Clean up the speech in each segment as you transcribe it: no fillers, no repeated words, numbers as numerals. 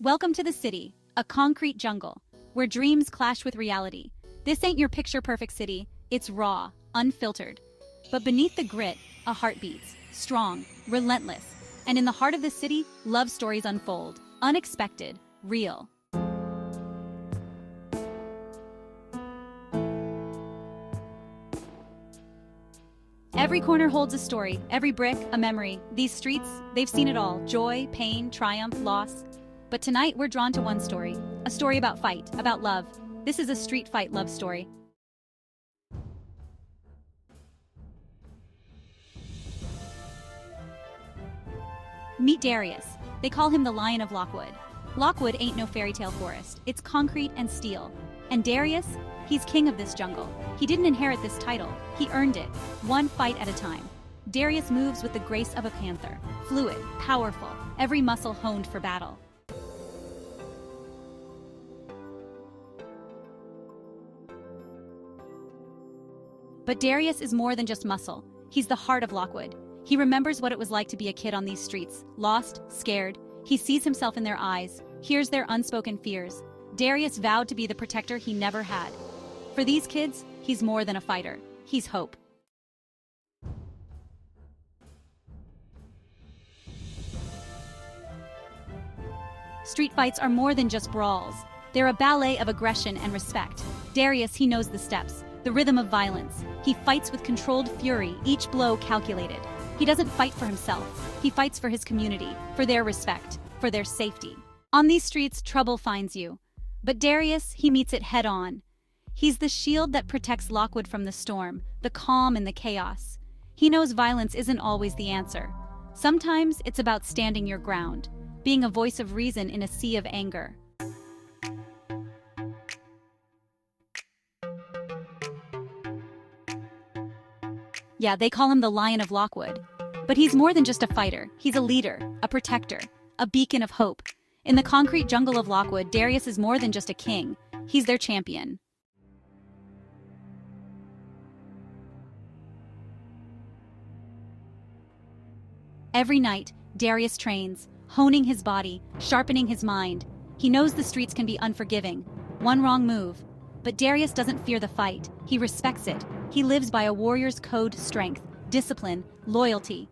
Welcome to the city, a concrete jungle, where dreams clash with reality. This ain't your picture-perfect city, it's raw, unfiltered. But beneath the grit, a heart beats, strong, relentless. And in the heart of the city, love stories unfold, unexpected, real. Every corner holds a story, every brick a memory. These streets, they've seen it all, joy, pain, triumph, loss. But tonight we're drawn to one story, a story about fight, about love. This is a street fight love story. Meet Darius. They call him the Lion of Lockwood. Lockwood ain't no fairy tale forest, it's concrete and steel. And Darius, he's king of this jungle. He didn't inherit this title, he earned it, one fight at a time. Darius moves with the grace of a panther, fluid, powerful, every muscle honed for battle. But Darius is more than just muscle. He's the heart of Lockwood. He remembers what it was like to be a kid on these streets, lost, scared. He sees himself in their eyes, hears their unspoken fears. Darius vowed to be the protector he never had. For these kids, he's more than a fighter. He's hope. Street fights are more than just brawls. They're a ballet of aggression and respect. Darius, he knows the steps, the rhythm of violence. He fights with controlled fury, each blow calculated. He doesn't fight for himself. He fights for his community, for their respect, for their safety. On these streets, trouble finds you. But Darius, he meets it head on. He's the shield that protects Lockwood from the storm, the calm and the chaos. He knows violence isn't always the answer. Sometimes it's about standing your ground, being a voice of reason in a sea of anger. Yeah, they call him the Lion of Lockwood. But he's more than just a fighter. He's a leader, a protector, a beacon of hope. In the concrete jungle of Lockwood, Darius is more than just a king. He's their champion. Every night, Darius trains, honing his body, sharpening his mind. He knows the streets can be unforgiving. One wrong move. But Darius doesn't fear the fight. He respects it. He lives by a warrior's code: strength, discipline, loyalty.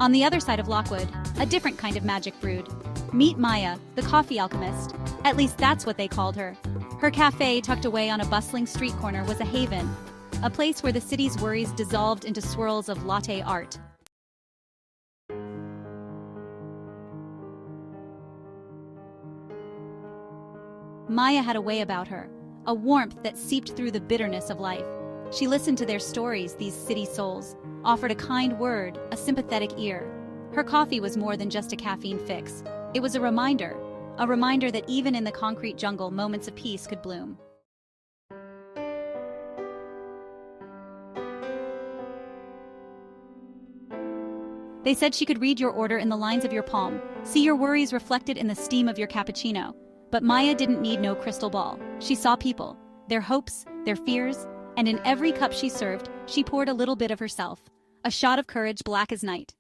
On the other side of Lockwood, a different kind of magic brewed. Meet Maya, the coffee alchemist. At least that's what they called her. Her cafe, tucked away on a bustling street corner, was a haven, a place where the city's worries dissolved into swirls of latte art. Maya had a way about her, a warmth that seeped through the bitterness of life. She listened to their stories, these city souls, offered a kind word, a sympathetic ear. Her coffee was more than just a caffeine fix. It was a reminder that even in the concrete jungle, moments of peace could bloom. They said she could read your order in the lines of your palm, see your worries reflected in the steam of your cappuccino. But Maya didn't need no crystal ball. She saw people, their hopes, their fears, and in every cup she served, she poured a little bit of herself, a shot of courage black as night.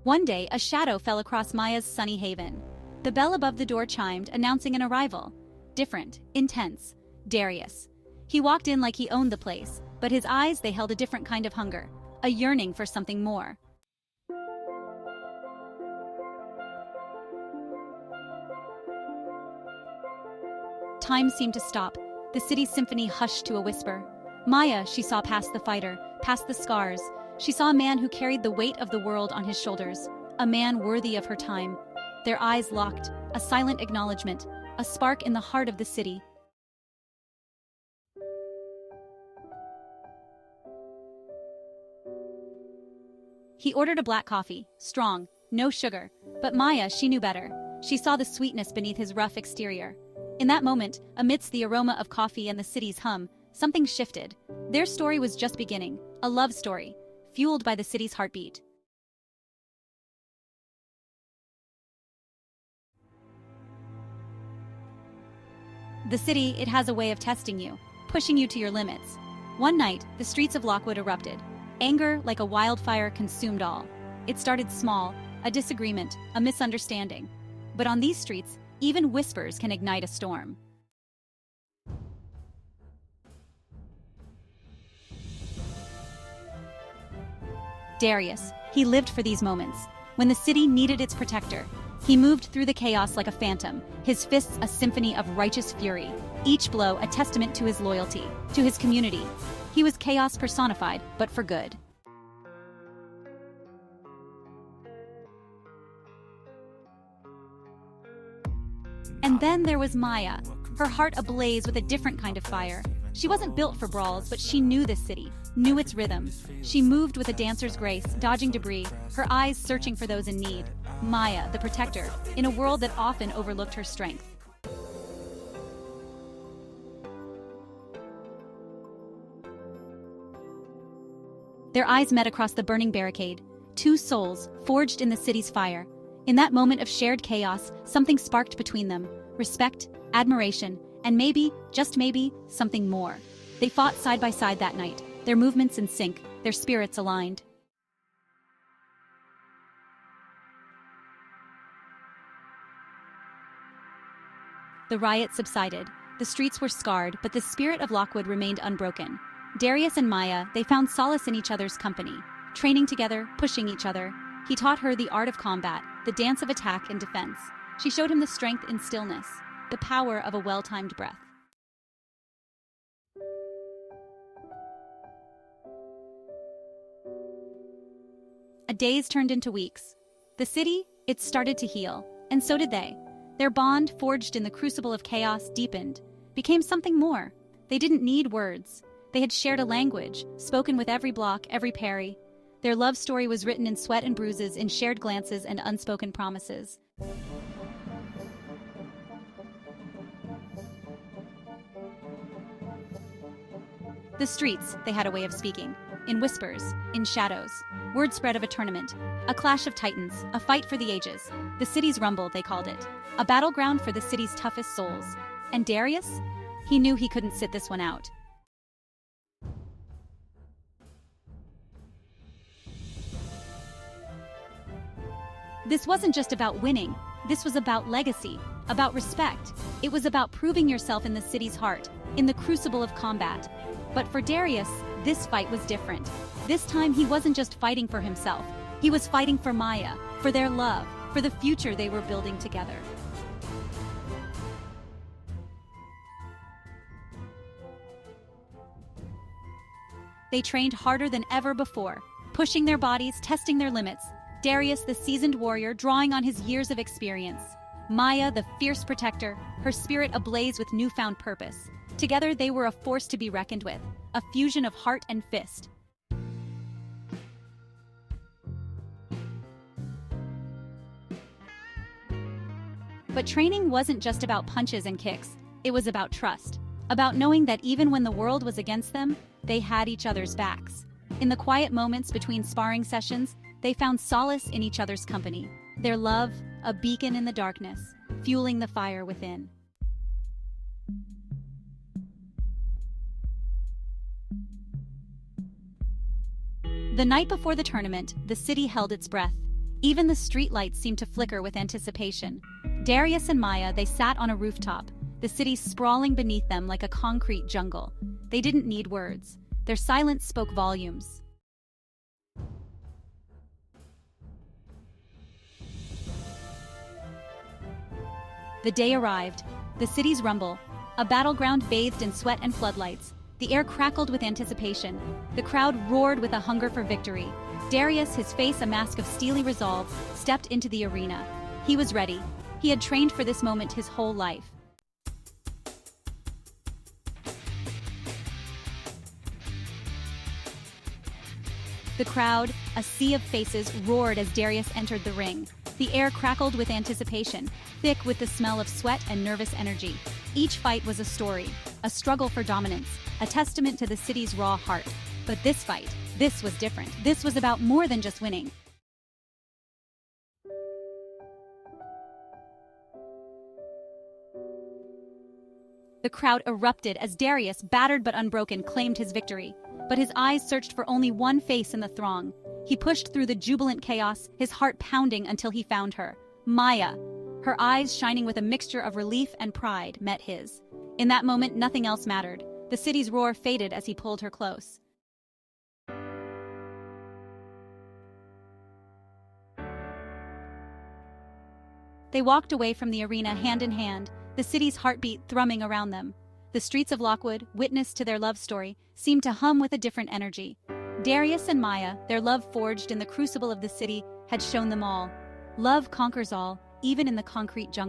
One day, a shadow fell across Maya's sunny haven. The bell above the door chimed, announcing an arrival. Different, intense, Darius. He walked in like he owned the place, but his eyes, they held a different kind of hunger, a yearning for something more. Time seemed to stop. The city's symphony hushed to a whisper. Maya, she saw past the fighter, past the scars. She saw a man who carried the weight of the world on his shoulders, a man worthy of her time. Their eyes locked, a silent acknowledgement, a spark in the heart of the city. He ordered a black coffee, strong, no sugar. But Maya, she knew better. She saw the sweetness beneath his rough exterior. In that moment, amidst the aroma of coffee and the city's hum, something shifted. Their story was just beginning, a love story, fueled by the city's heartbeat. The city, it has a way of testing you, pushing you to your limits. One night, the streets of Lockwood erupted. Anger, like a wildfire, consumed all. It started small, a disagreement, a misunderstanding. But on these streets, even whispers can ignite a storm. Darius, he lived for these moments. When the city needed its protector, he moved through the chaos like a phantom, his fists a symphony of righteous fury, each blow a testament to his loyalty, to his community. He was chaos personified, but for good. And then there was Maya, her heart ablaze with a different kind of fire. She wasn't built for brawls, but she knew this city, knew its rhythm. She moved with a dancer's grace, dodging debris, her eyes searching for those in need. Maya, the protector, in a world that often overlooked her strength. Their eyes met across the burning barricade, two souls forged in the city's fire. In that moment of shared chaos, something sparked between them. Respect, admiration, and maybe, just maybe, something more. They fought side by side that night, their movements in sync, their spirits aligned. The riot subsided. The streets were scarred, but the spirit of Lockwood remained unbroken. Darius and Maya, they found solace in each other's company, training together, pushing each other. He taught her the art of combat, the dance of attack and defense. She showed him the strength in stillness, the power of a well-timed breath. Days turned into weeks. The city, it started to heal, and so did they. Their bond, forged in the crucible of chaos, deepened, became something more. They didn't need words. They had shared a language, spoken with every block, every parry. Their love story was written in sweat and bruises, in shared glances and unspoken promises. The streets, they had a way of speaking. In whispers, in shadows. Word spread of a tournament, a clash of titans, a fight for the ages. The city's rumble, they called it. A battleground for the city's toughest souls. And Darius? He knew he couldn't sit this one out. This wasn't just about winning. This was about legacy, about respect. It was about proving yourself in the city's heart, in the crucible of combat. But for Darius, this fight was different. This time he wasn't just fighting for himself. He was fighting for Maya, for their love, for the future they were building together. They trained harder than ever before, pushing their bodies, testing their limits. Darius, the seasoned warrior, drawing on his years of experience. Maya, the fierce protector, her spirit ablaze with newfound purpose. Together they were a force to be reckoned with, a fusion of heart and fist. But training wasn't just about punches and kicks. It was about trust, about knowing that even when the world was against them, they had each other's backs. In the quiet moments between sparring sessions, they found solace in each other's company, their love, a beacon in the darkness, fueling the fire within. The night before the tournament, the city held its breath. Even the streetlights seemed to flicker with anticipation. Darius and Maya, they sat on a rooftop, the city sprawling beneath them like a concrete jungle. They didn't need words. Their silence spoke volumes. The day arrived. The city's rumble, a battleground bathed in sweat and floodlights. The air crackled with anticipation. The crowd roared with a hunger for victory. Darius, his face a mask of steely resolve, stepped into the arena. He was ready. He had trained for this moment his whole life. The crowd, a sea of faces, roared as Darius entered the ring. The air crackled with anticipation, thick with the smell of sweat and nervous energy. Each fight was a story, a struggle for dominance, a testament to the city's raw heart. But this fight, this was different. This was about more than just winning. The crowd erupted as Darius, battered but unbroken, claimed his victory. But his eyes searched for only one face in the throng. He pushed through the jubilant chaos, his heart pounding until he found her. Maya, her eyes shining with a mixture of relief and pride, met his. In that moment, nothing else mattered. The city's roar faded as he pulled her close. They walked away from the arena hand in hand, the city's heartbeat thrumming around them. The streets of Lockwood, witness to their love story, seemed to hum with a different energy. Darius and Maya, their love forged in the crucible of the city, had shown them all. Love conquers all, even in the concrete jungle.